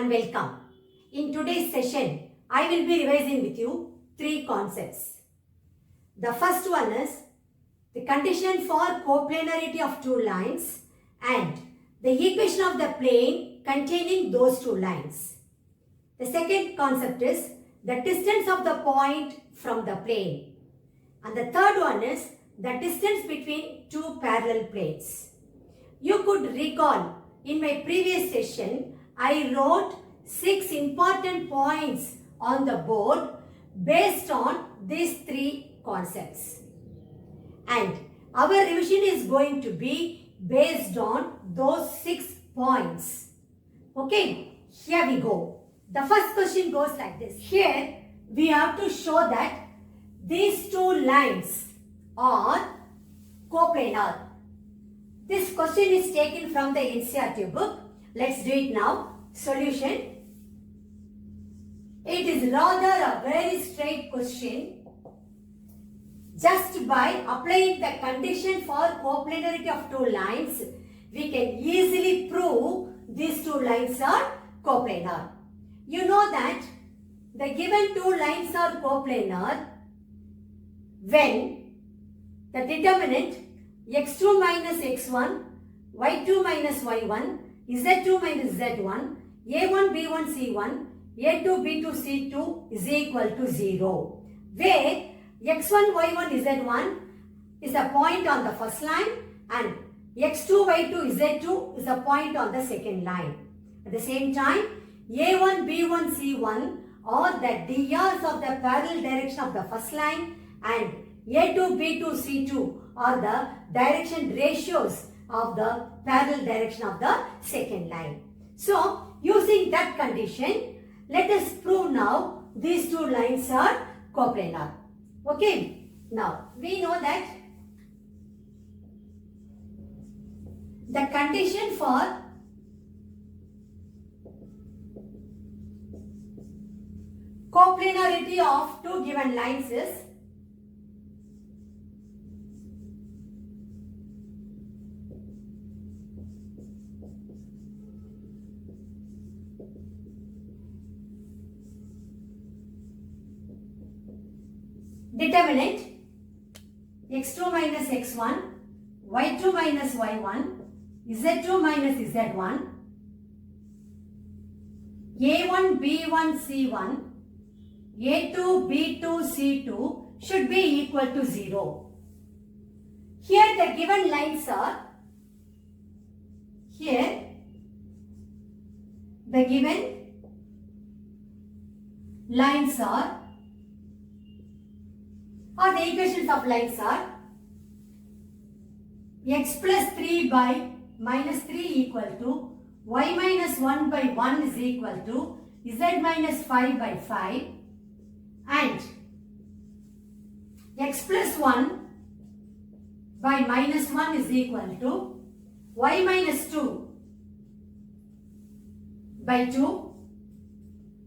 and welcome. In today's session, I will be revising with you three concepts. The first one is the condition for coplanarity of two lines and the equation of the plane containing those two lines. The second concept is the distance of the point from the plane. And the third one is the distance between two parallel planes. You could recall in my previous session, I wrote 6 important points on the board based on these three concepts. And our revision is going to be based on those 6 points. Okay, here we go. The first question goes like this. Here we have to show that these two lines are coplanar. This question is taken from the NCERT book. Let's do it now. Solution. It is rather a very straight question. Just by applying the condition for coplanarity of two lines, we can easily prove these two lines are coplanar. You know that the given two lines are coplanar when the determinant x2 minus x1, y2 minus y1, z2 minus z1, a1, b1, c1, a2, b2, c2 is equal to 0. Where x1, y1, z1 is a point on the first line and x2, y2, z2 is a point on the second line. At the same time, a1, b1, c1 are the DRs of the parallel direction of the first line and a2, b2, c2 are the direction ratios of the parallel direction of the second line. So, using that condition, let us prove now these two lines are coplanar. Okay, now we know that the condition for coplanarity of two given lines is determinant x2 minus x1, y2 minus y1, z2 minus z1, a1, b1, c1, a2, b2, c2 should be equal to 0. Here the given lines are, here the given lines are, or the equations of lines are x plus 3 by minus 3 equal to y minus 1 by 1 is equal to z minus 5 by 5 and x plus 1 by minus 1 is equal to y minus 2 by 2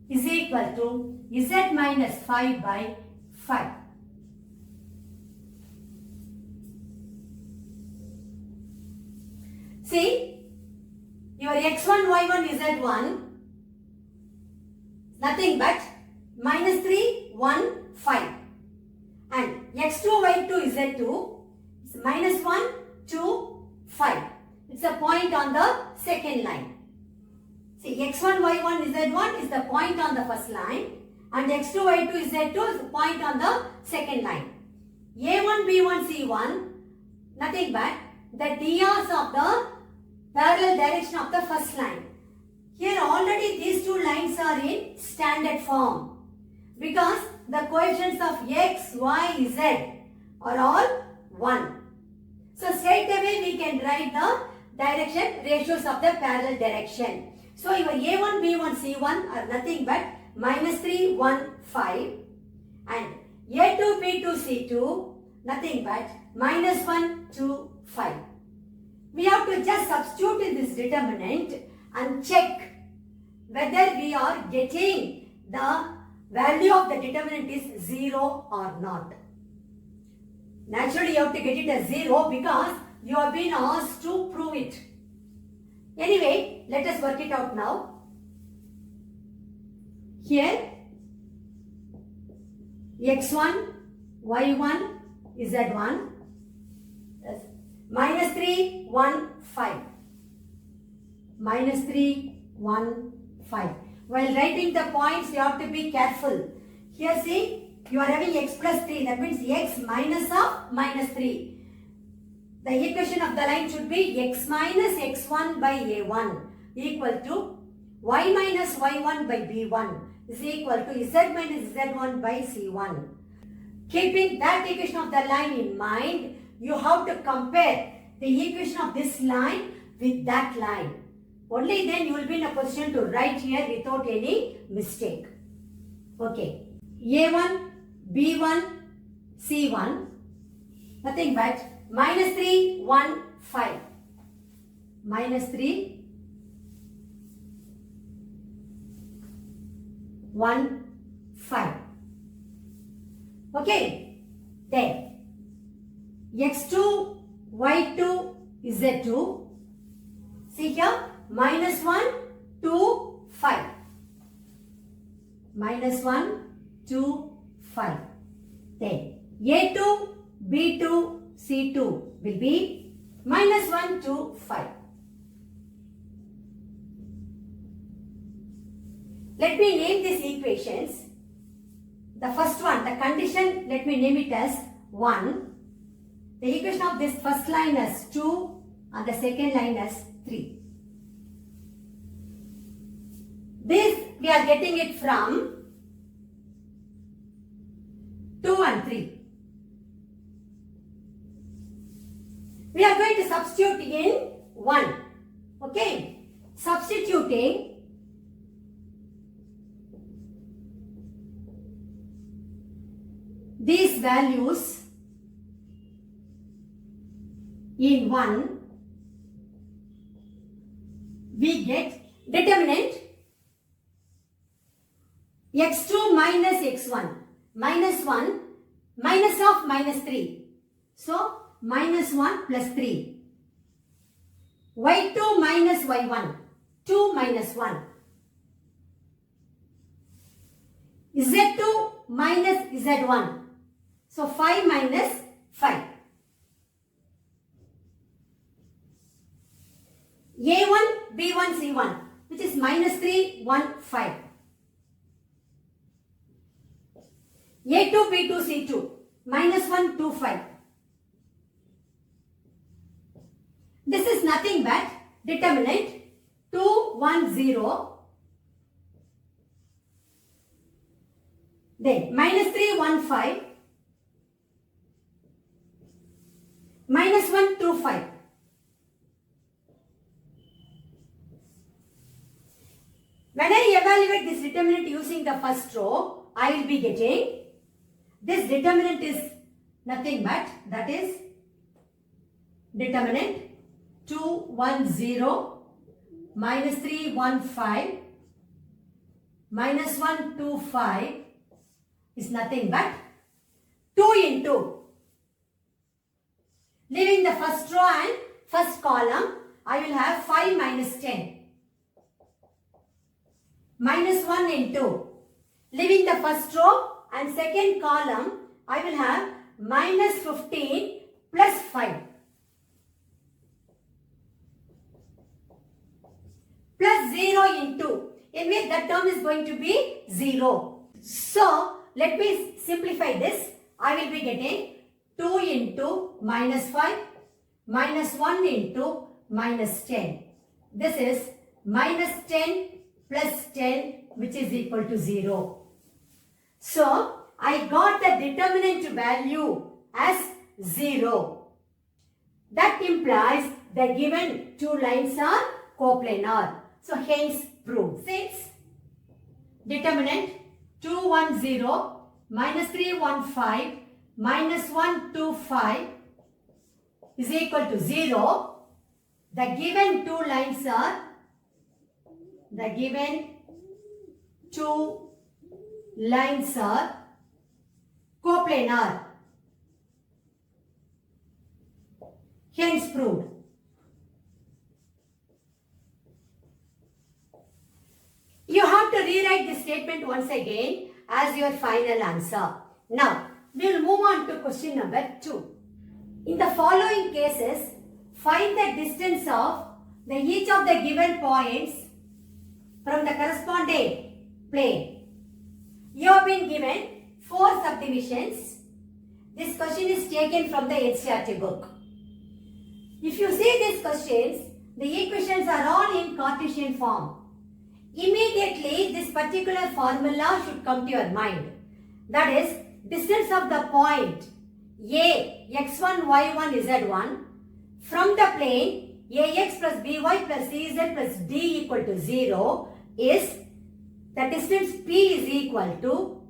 is equal to z minus 5 by 5. See, your x1, y1, z1 nothing but minus 3, 1, 5 and x2, y2, z2 is minus 1, 2, 5. It's a point on the second line. See, x1, y1, z1 is the point on the first line and x2, y2, z2 is the point on the second line. a1, b1, c1 nothing but the DRs of the parallel direction of the first line. Here already these two lines are in standard form because the coefficients of x, y, z are all 1. So straight away we can write the direction ratios of the parallel direction. So your a1, b1, c1 are nothing but minus 3, 1, 5 and a2, b2, c2 nothing but minus 1, 2, 5. We have to just substitute in this determinant and check whether we are getting the value of the determinant is 0 or not. Naturally, you have to get it as 0 because you have been asked to prove it. Anyway, let us work it out now. Here x1, y1, z1, minus 3, 1, 5. Minus 3, 1, 5. While writing the points, you have to be careful. Here see, you are having x plus 3. That means x minus of minus 3. The equation of the line should be x minus x1 by a1 equal to y minus y1 by b1 is equal to z minus z1 by c1. Keeping that equation of the line in mind, you have to compare the equation of this line with that line. Only then you will be in a position to write here without any mistake. Okay. A1, B1, C1, nothing but minus 3, 1, 5. Minus 3, 1, 5. Okay. Then x2, y2, z2. See here, minus 1, 2, 5. Minus 1, 2, 5. Then a2, b2, c2 will be minus 1, 2, 5. Let me name these equations. The first one, the condition, let me name it as 1. The equation of this first line as 2 and the second line as 3. This we are getting it from 2 and 3. We are going to substitute in 1. Okay. Substituting these values in 1, we get determinant x2 minus x1, minus 1, minus of minus 3. So, minus 1 plus 3. y2 minus y1, 2 minus 1. z2 minus z1. So, 5 minus 5. A1, B1, C1, which is minus 3, 1, 5. A2, B2, C2, minus 1, 2, 5. This is nothing but determinant 2, 1, 0. Then minus 3, 1, 5. Minus 1, 2, 5. When I evaluate this determinant using the first row, I will be getting this determinant is nothing but, that is determinant 2, 1, 0, minus 3, 1, 5, minus 1, 2, 5 is nothing but 2 into. Leaving the first row and first column, I will have 5 minus 10. Minus 1 into. Leaving the first row and second column, I will have minus 15 plus 5. Plus 0 into. In which that term is going to be 0. So, let me simplify this. I will be getting 2 into minus 5, minus 1 into minus 10. This is minus 10 plus 10, which is equal to 0. So, I got the determinant value as 0. That implies the given two lines are coplanar. So, hence proved. Since determinant 2, 1, 0, minus 3, 1, 5, minus 1, 2, 5 is equal to 0, the given two lines are, the given two lines are coplanar. Hence proved. You have to rewrite this statement once again as your final answer. Now, we will move on to question number 2. In the following cases, find the distance of each of the given points from the corresponding plane. You have been given 4 subdivisions. This question is taken from the NCERT book. If you see these questions, the equations are all in Cartesian form. Immediately, this particular formula should come to your mind. That is, distance of the point A, x1, y1, z1 from the plane ax plus by plus cz plus d equal to 0 is the distance p is equal to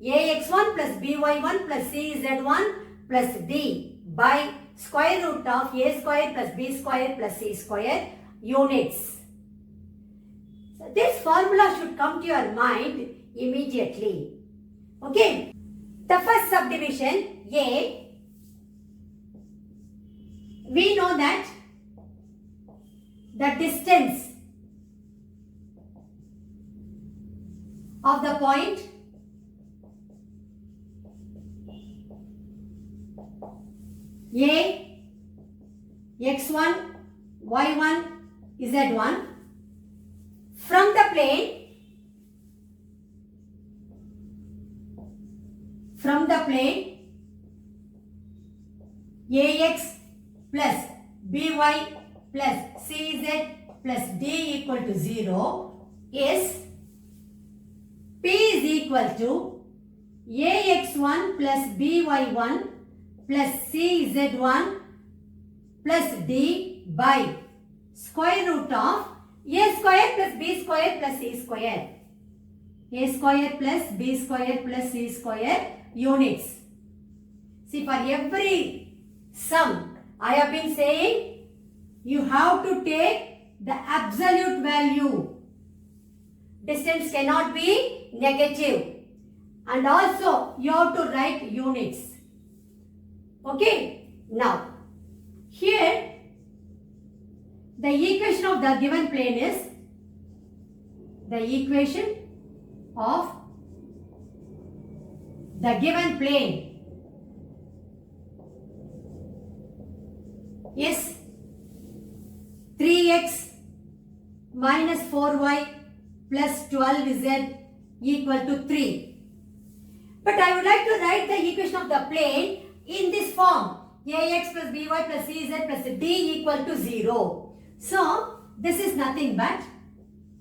ax1 plus by1 plus cz1 plus d by square root of a square plus b square plus c square units. So this formula should come to your mind immediately. Okay. The first subdivision A, we know that the distance of the point A, x1, y1, z1 from the plane ax plus by plus cz plus d equal to 0 is p is equal to ax1 plus by1 plus cz1 plus d by square root of a square plus b square plus c square. A square plus b square plus c square units. See, for every sum, I have been saying you have to take the absolute value. Distance cannot be negative. And also, you have to write units. Okay. Now, here, the equation of the given plane is the equation of the given plane is 3x minus 4y plus 12z equal to 3. But I would like to write the equation of the plane in this form. Ax plus by plus cz plus d equal to 0. So, this is nothing but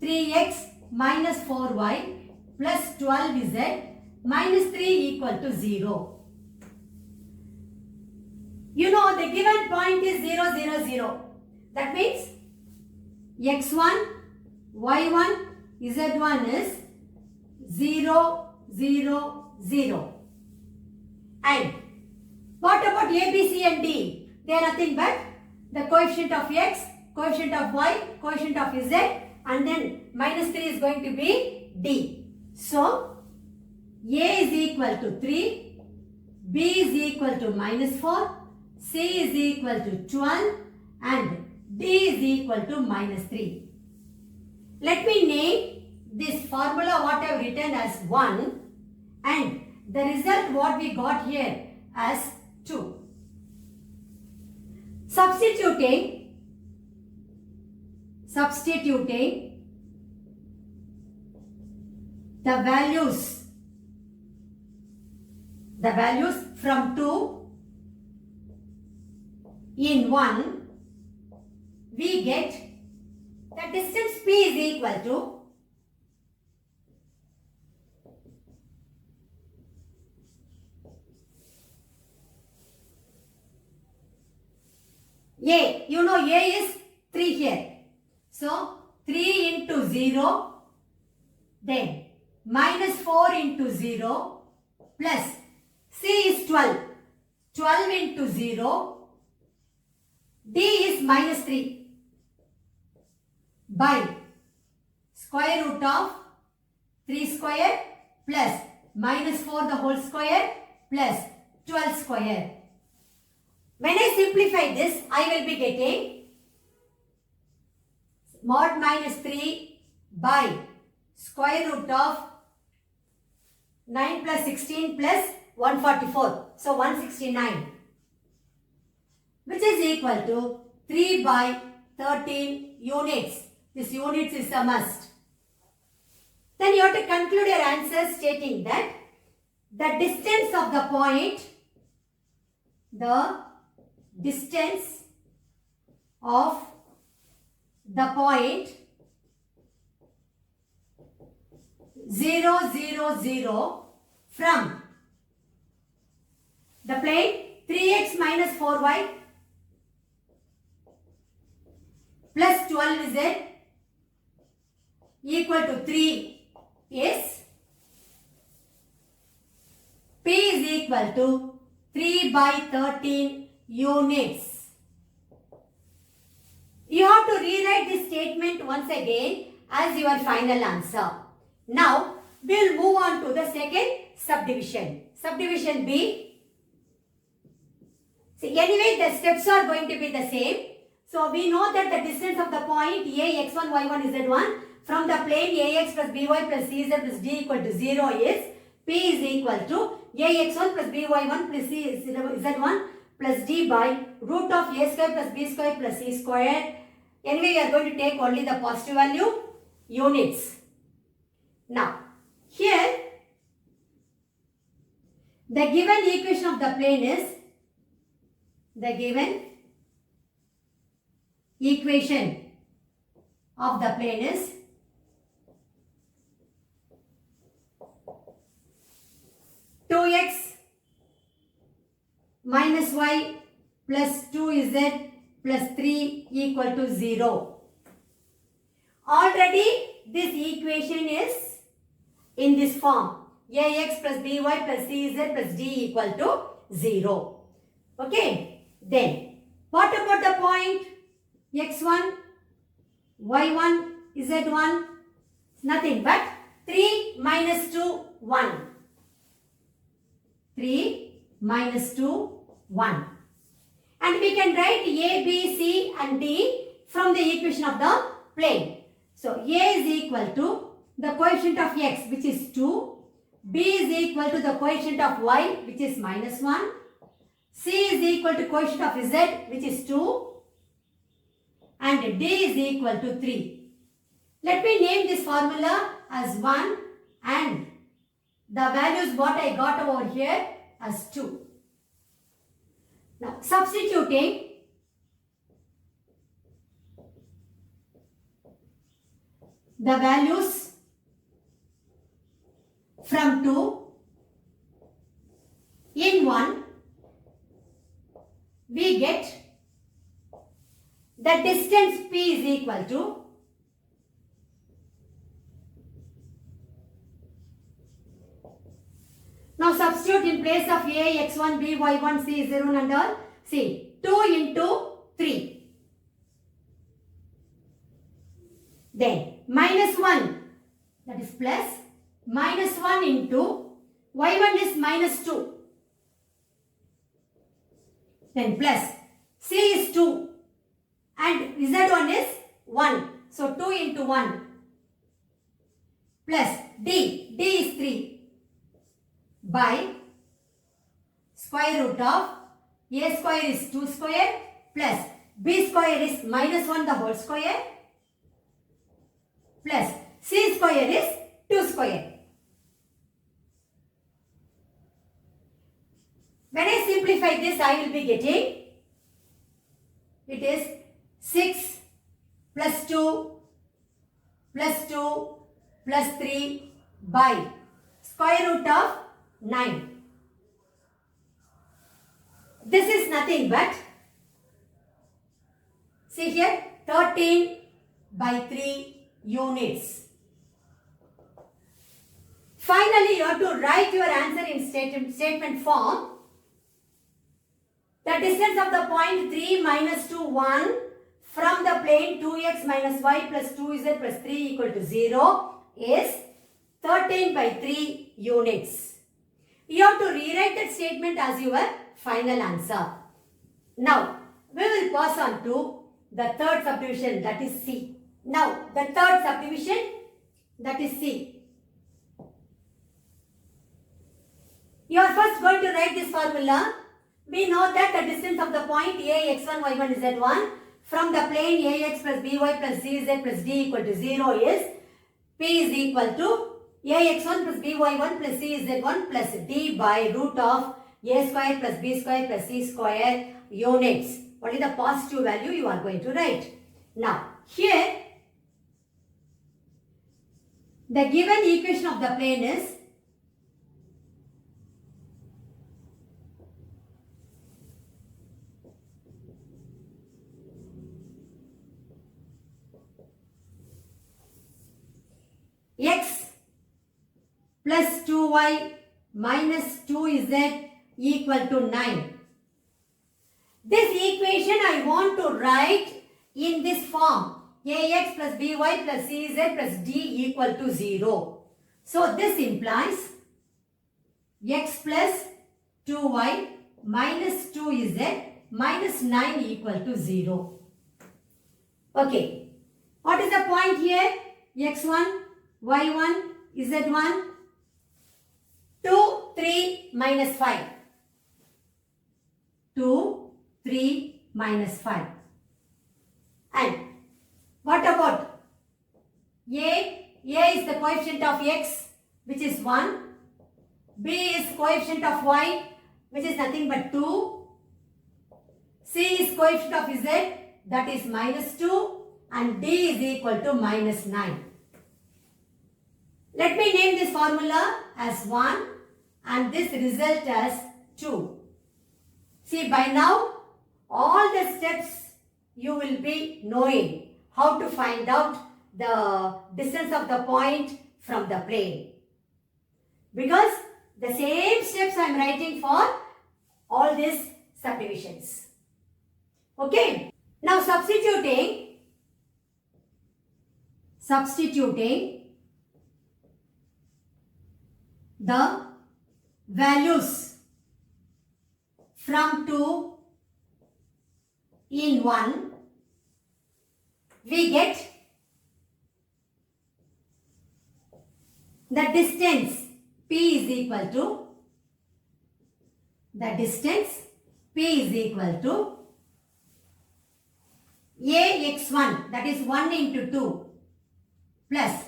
3x minus 4y plus 12z minus 3 equal to 0. You know the given point is 0, 0, 0. That means x1, y1, z1 is 0, 0, 0. And what about a, b, c and d? They are nothing but the coefficient of x, coefficient of y, coefficient of z, and then minus 3 is going to be d. So, a is equal to 3, b is equal to minus 4, c is equal to 12 and d is equal to minus 3. Let me name this formula what I have written as 1 and the result what we got here as 2. Substituting the values from 2 in 1, we get the distance p is equal to a. You know a is 3 here. So, 3 into 0, then minus 4 into 0 plus c is 12. 12 into 0, d is minus 3 by square root of 3 square plus minus 4 the whole square plus 12 square. When I simplify this, I will be getting mod minus 3 by square root of 9 plus 16 plus 144. So 169, which is equal to 3 by 13 units. This units is a must. Then you have to conclude your answer stating that the distance of the point, zero, 0, 0 from the plane 3x minus 4y plus 12z equal to 3 is P is equal to 3 by 13 units. You have to rewrite this statement once again as your final answer. Now, we will move on to the second subdivision. Subdivision B. See, anyway, the steps are going to be the same. So, we know that the distance of the point A, x1, y1, z1 from the plane ax plus by plus cz plus d equal to 0 is P is equal to ax1 plus by1 plus z1 plus d by root of a square plus b square plus c square. Anyway, we are going to take only the positive value units. Now, here the given equation of the plane is 2x minus y plus 2z plus 3 equal to 0. Already this equation is in this form. Ax plus by plus cz plus d equal to 0. Okay. Then, what about the point x1, y1, z1? Nothing but 3 minus 2, 1. 3 minus 2, 1. And we can write a, b, c and d from the equation of the plane. So, a is equal to the coefficient of x, which is 2. B is equal to the coefficient of y, which is minus 1. C is equal to coefficient of z, which is 2. And d is equal to 3. Let me name this formula as 1 and the values what I got over here as 2. Now, substituting the values from 2 in 1, we get the distance P is equal to now substitute in place of A, x1, B, y1, C, z1 and all. See, 2 into 3. Then minus 1, that is plus, minus 1 into y1 is minus 2. Then plus, C is 2 and z1 is 1. So 2 into 1 plus d is 3 by square root of a square is 2 square plus b square is minus 1 the whole square plus c square is 2 square. When I simplify this, I will be getting, it is 6 plus 2 plus 2 plus 3 by square root of 9. This is nothing but, see here, 13 by 3 units. Finally, you have to write your answer in statement form. The distance of the point 3 minus 2, 1 from the plane 2x minus y plus 2z plus 3 equal to 0 is 13 by 3 units. You have to rewrite that statement as your final answer. Now, we will pass on to the third subdivision, that is C. Now, the third subdivision, that is C. You are first going to write this formula. We know that the distance of the point A, x1, y1, z1 from the plane ax plus by plus cz plus d equal to 0 is P is equal to ax1 plus by1 plus cz1 plus d by root of a square plus b square plus c square units. What is the positive value you are going to write? Now, here the given equation of the plane is x plus 2y minus 2z equal to 9. This equation I want to write in this form. Ax plus by plus cz plus d equal to 0. So this implies x plus 2y minus 2z minus 9 equal to 0. Okay. What is the point here? x1, y1, z1, 2, 3 minus 5. 2, 3 minus 5. And what about A? A is the coefficient of x, which is 1. B is coefficient of y, which is nothing but 2. C is coefficient of z, that is minus 2. And D is equal to minus 9. Let me name this formula as 1 and this result as 2. See, by now, all the steps you will be knowing how to find out the distance of the point from the plane. Because the same steps I am writing for all these subdivisions. Okay. Now substituting the values from 2 in 1, we get the distance P is equal to Ax1, that is 1 into 2, plus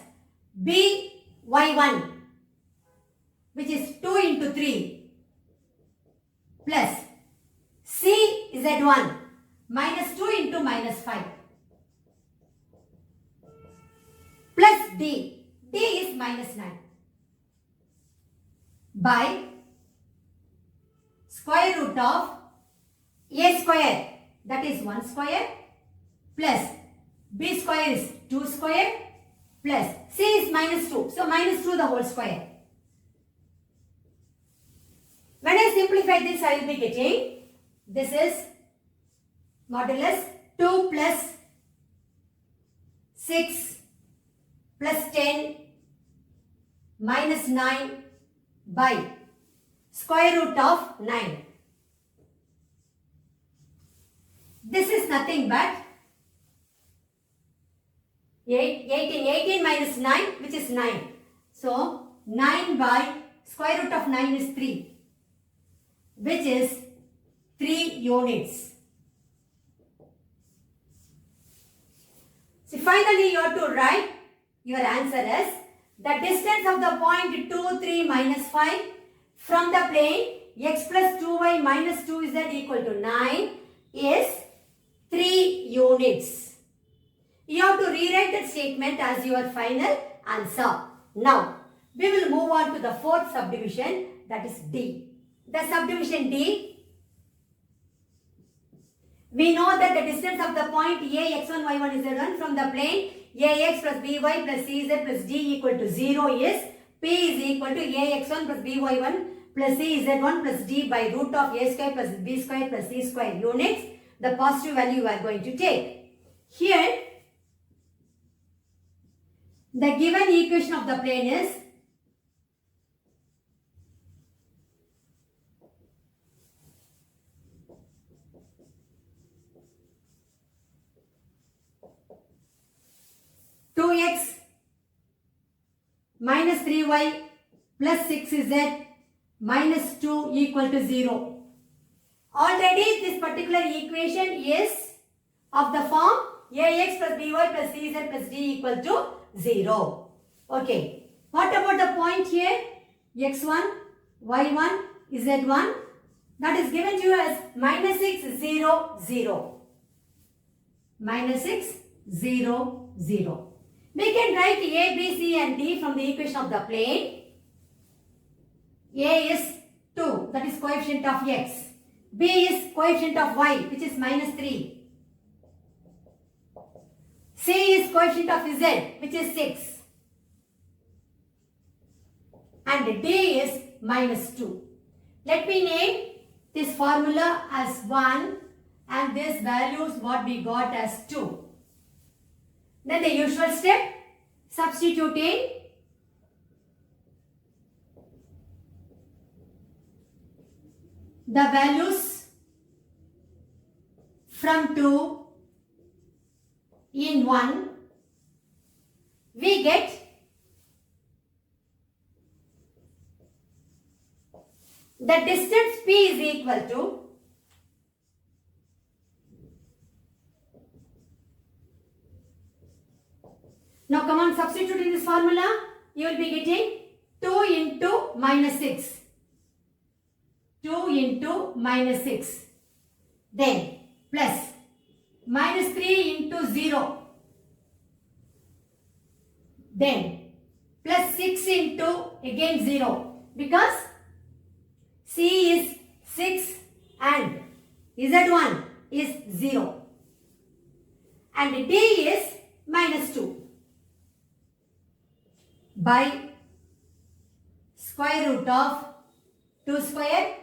By1, which is 2 into 3, plus Cz1, minus 2 into minus 5, plus D. D is minus 9. By square root of A square, that is 1 square, plus B square is 2 square, plus C is minus 2. So minus 2 the whole square. When I simplify this, I will be getting, this is modulus 2 plus 6 plus 10 minus 9 by square root of 9. This is nothing but 18 minus 9, which is 9. So 9 by square root of 9 is 3, which is 3 units. So finally you have to write your answer as the distance of the point 2, 3 minus 5 from the plane x plus 2y minus 2z equal to 9 is 3 units. You have to rewrite that statement as your final answer. Now, we will move on to the fourth subdivision, that is D. The subdivision D, we know that the distance of the point A, x1, y1, z1 from the plane ax plus by plus cz plus d equal to 0 is P is equal to ax1 plus by1 plus cz1 plus d by root of a square plus b square plus c square units. The positive value you are going to take. Here, the given equation of the plane is minus 3y plus 6z minus 2 equal to 0. Already this particular equation is of the form ax plus by plus cz plus d equal to 0. Okay. What about the point here? x1, y1, z1. That is given to you as minus 6, 0, 0. Minus 6, 0, 0. We can write a, b, c and d from the equation of the plane. A is 2, that is coefficient of x. B is coefficient of y, which is minus 3. C is coefficient of z, which is 6. And D is minus 2. Let me name this formula as 1 and this values what we got as 2. Then the usual step, substituting the values from 2 in 1, we get the distance P is equal to now come on, substitute in this formula. You will be getting 2 into minus 6. 2 into minus 6. Then plus minus 3 into 0. Then plus 6 into again 0. Because C is 6 and Z1 is 0. And D is minus 2. By square root of 2 square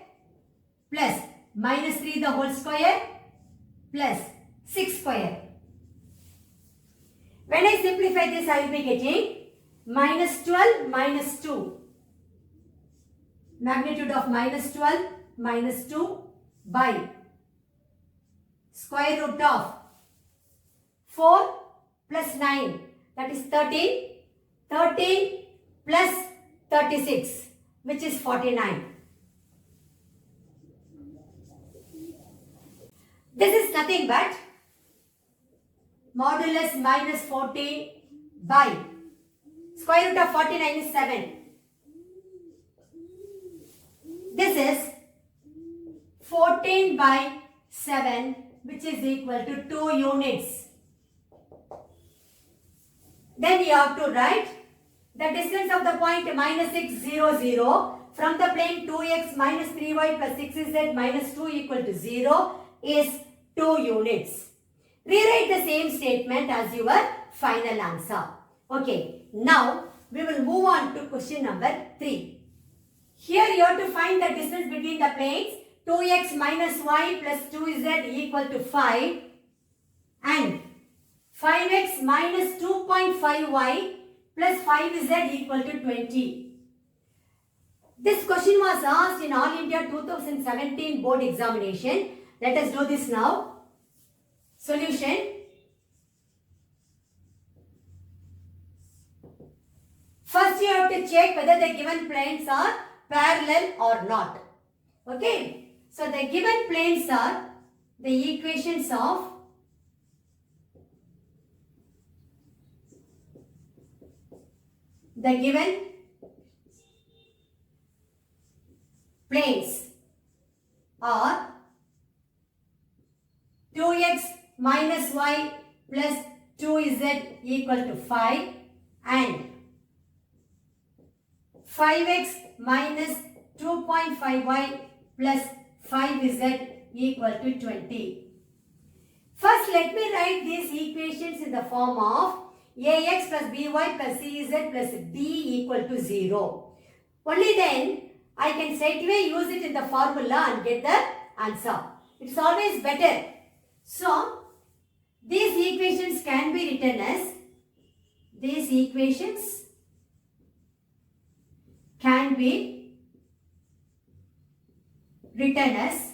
plus minus 3 the whole square plus 6 square. When I simplify this, I will be getting minus 12 minus 2. Magnitude of minus 12 minus 2 by square root of 4 plus 9, that is 13. 13 plus 36, which is 49. This is nothing but modulus minus 14 by square root of 49 is 7. This is 14 by 7, which is equal to 2 units. Then you have to write the distance of the point minus 6, 0, 0 from the plane 2x minus 3y plus 6z minus 2 equal to 0 is 2 units. Rewrite the same statement as your final answer. Okay, now we will move on to question number 3. Here you have to find the distance between the planes 2x minus y plus 2z equal to 5 and 5x minus 2.5y plus 5z equal to 20. This question was asked in All India 2017 board examination. Let us do this now. Solution. First you have to check whether the given planes are parallel or not. Okay. So the given planes are the equations of the given planes are 2x minus y plus 2z equal to 5 and 5x minus 2.5y plus 5z equal to 20. First, let me write these equations in the form of ax plus by plus cz plus d equal to 0. Only then I can straightaway use it in the formula and get the answer. It's always better. So, these equations can be written as can be written as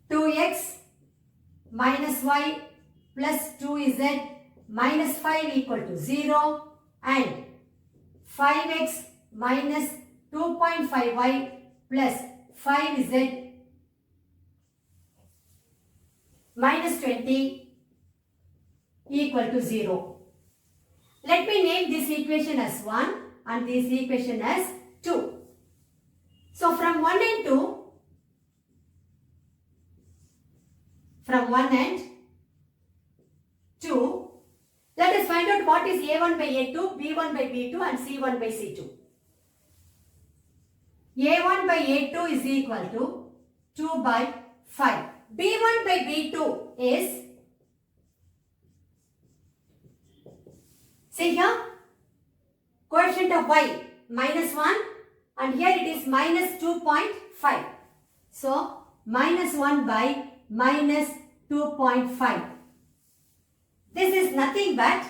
2x minus y plus 2z minus 5 equal to 0 and 5x minus 2.5y plus 5z minus 20 equal to 0. Let me name this equation as 1 and this equation as 2. So from 1 and 2, from 1 and 2, let us find out what is A1 by A2, B1 by B2 and C1 by C2. A1 by A2 is equal to 2 by 5. B1 by B2 is, see here, coefficient of y minus 1 and here it is minus 2.5. So, minus 1 by minus 2.5. This is nothing but,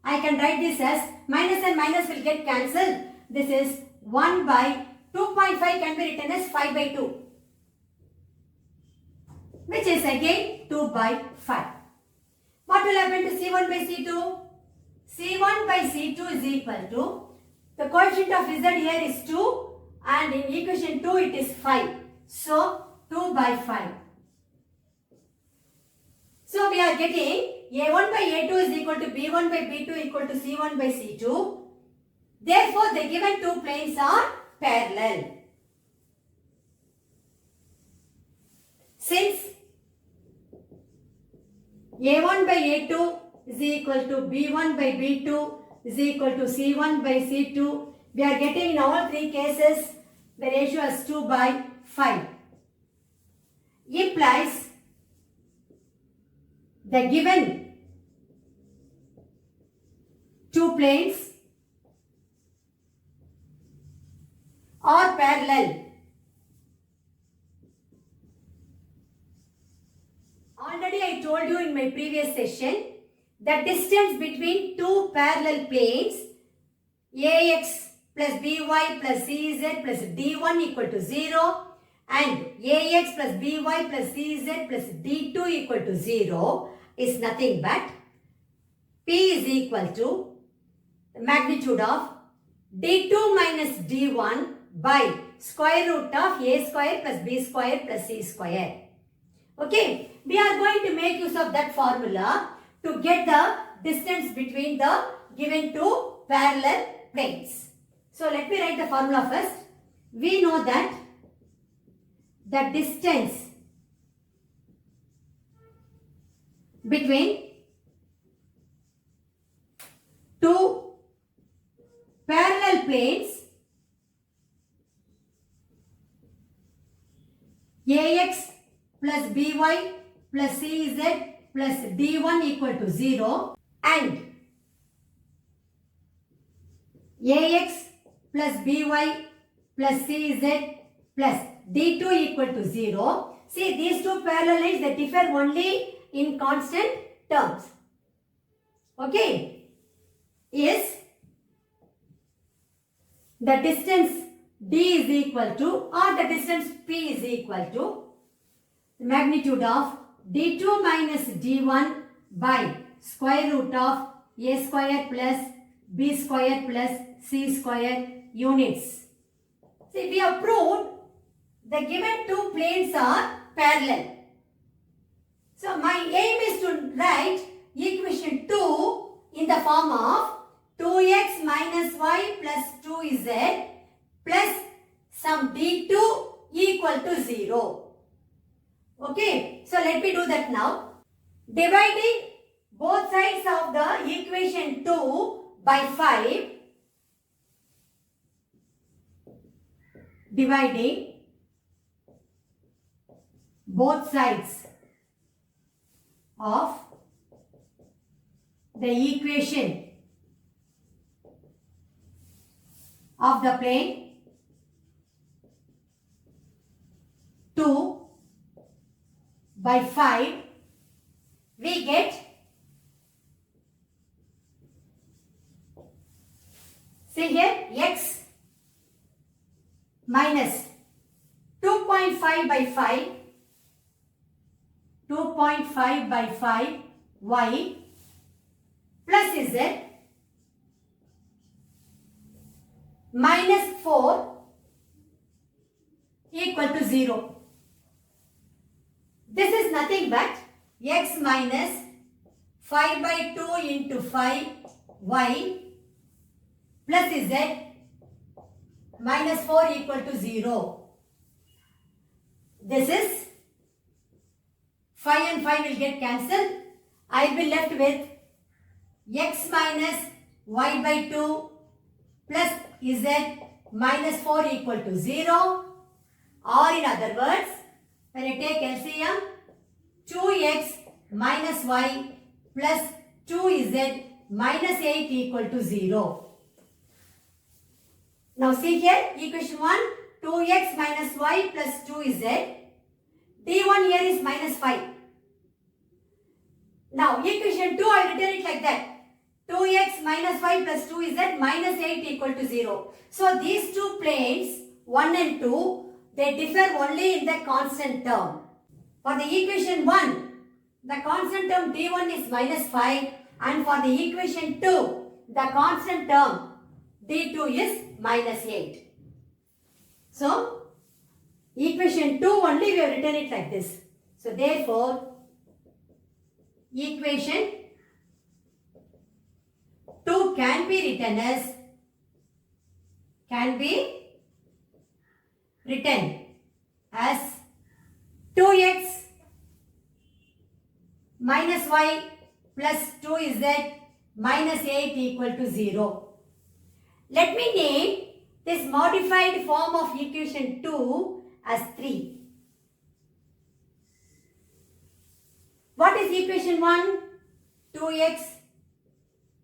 I can write this as minus and minus will get cancelled. This is 1 by 2.5 can be written as 5 by 2. Which is again 2 by 5. What will happen to C1 by C2? C1 by C2 is equal to, the coefficient of Z here is 2 and in equation 2 it is 5. So 2 by 5. So we are getting A1 by A2 is equal to B1 by B2 equal to C1 by C2. Therefore the given two planes are parallel. Since A1 by A2 is equal to B1 by B2 is equal to C1 by C2, we are getting in all three cases the ratio as 2 by 5. Implies the given two planes are parallel. Already I told you in my previous session, the distance between two parallel planes AX plus BY plus CZ plus D1 equal to 0 and AX plus BY plus CZ plus D2 equal to 0 is nothing but P is equal to the magnitude of D2 minus D1 by square root of A square plus B square plus C square. Okay, we are going to make use of that formula to get the distance between the given two parallel planes. So let me write the formula first. We know that the distance between two parallel planes AX plus BY plus CZ plus D1 equal to 0 and AX plus BY plus CZ plus D2 equal to 0. See, these two parallel lines, they differ only in constant terms. Okay, is the distance D is equal to, or the distance P is equal to the magnitude of D2 minus D1 by square root of A square plus B square plus C square units. See, we have proved the given two planes are parallel. So, my aim is to write equation 2 in the form of 2x minus y plus 2z plus some D2 equal to 0. Okay, so let me do that now. Dividing both sides of the equation 2 by 5. Dividing both sides of the equation of the plane 2 by 5, we get, see here, x minus 2.5 by 5, 2.5 by 5 y plus z minus 4 equal to 0. This is nothing but x minus 5 by 2 into 5 y plus z minus 4 equal to 0. This is 5 and 5 will get cancelled. I will be left with x minus y by 2 plus z minus 4 equal to 0, or in other words, when I take LCM, 2x minus y plus 2z minus 8 equal to 0. Now see here, equation 1, 2x minus y plus 2z. D1 here is minus 5. Now equation 2, I written it like that. 2x minus 5 plus 2z minus 8 equal to 0. So these two planes, 1 and 2, they differ only in the constant term. For the equation 1, the constant term D1 is minus 5, and for the equation 2, the constant term D2 is minus 8. So, equation 2 only we have written it like this. So, therefore, equation 2 can be written as 2x minus y plus 2z minus 8 equal to 0. Let me name this modified form of equation 2 as 3. What is equation 1? 2x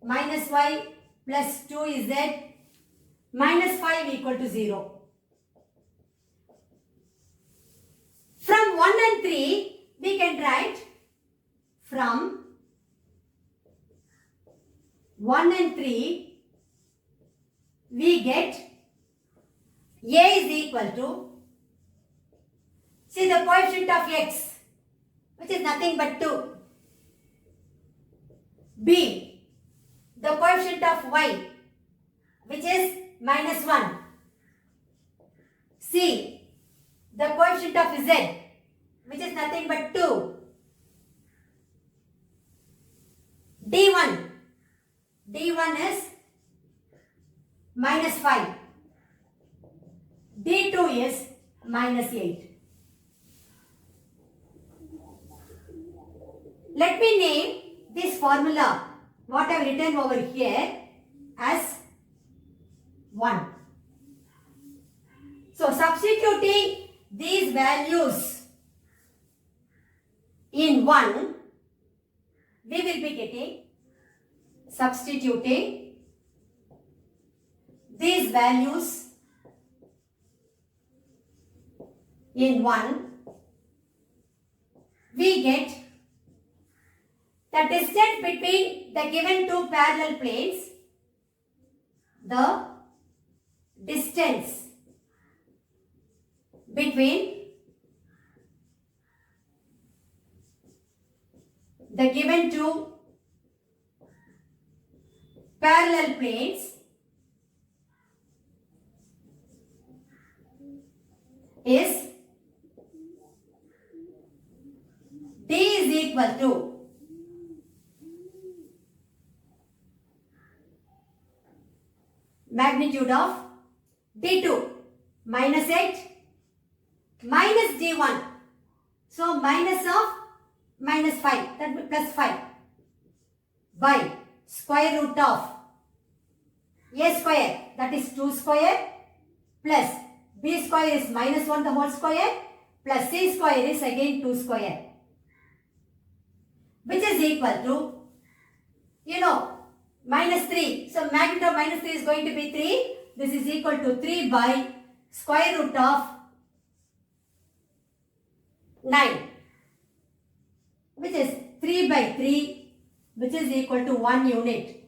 minus y plus 2z minus 5 equal to 0. From 1 and 3, we can write from 1 and 3, we get a is equal to, see the coefficient of x, which is nothing but 2. B, the coefficient of y, which is minus 1. C, the coefficient of z, which is nothing but 2. D1 is minus 5. D2 is minus 8. Let me name this formula, what I have written over here, as 1. So, substituting these values in 1, we will be getting, substituting these values in 1, we get the distance between the given two parallel planes, the distance between the given two parallel planes is D is equal to magnitude of D2 minus 8 minus D1. So minus of minus 5, that means plus 5 by square root of a square, that is 2 square, plus b square is minus 1 the whole square, plus c square is again 2 square, which is equal to, minus 3. So magnitude of minus 3 is going to be 3. This is equal to 3 by square root of 9, which is 3 by 3, which is equal to 1 unit.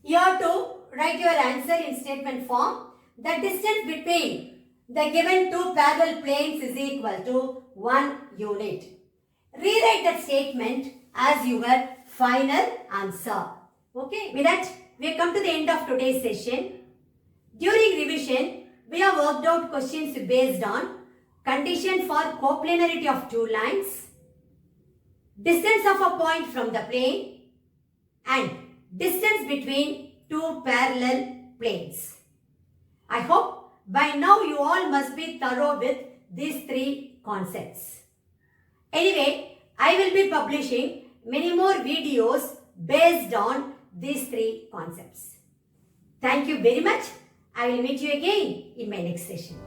You have to write your answer in statement form. The distance between the given two parallel planes is equal to 1 unit. Rewrite that statement as your final answer. Okay, with that we have come to the end of today's session. During revision, we have worked out questions based on condition for coplanarity of two lines, distance of a point from the plane, and distance between two parallel planes. I hope by now you all must be thorough with these three concepts. Anyway, I will be publishing many more videos based on these three concepts. Thank you very much. I will meet you again in my next session.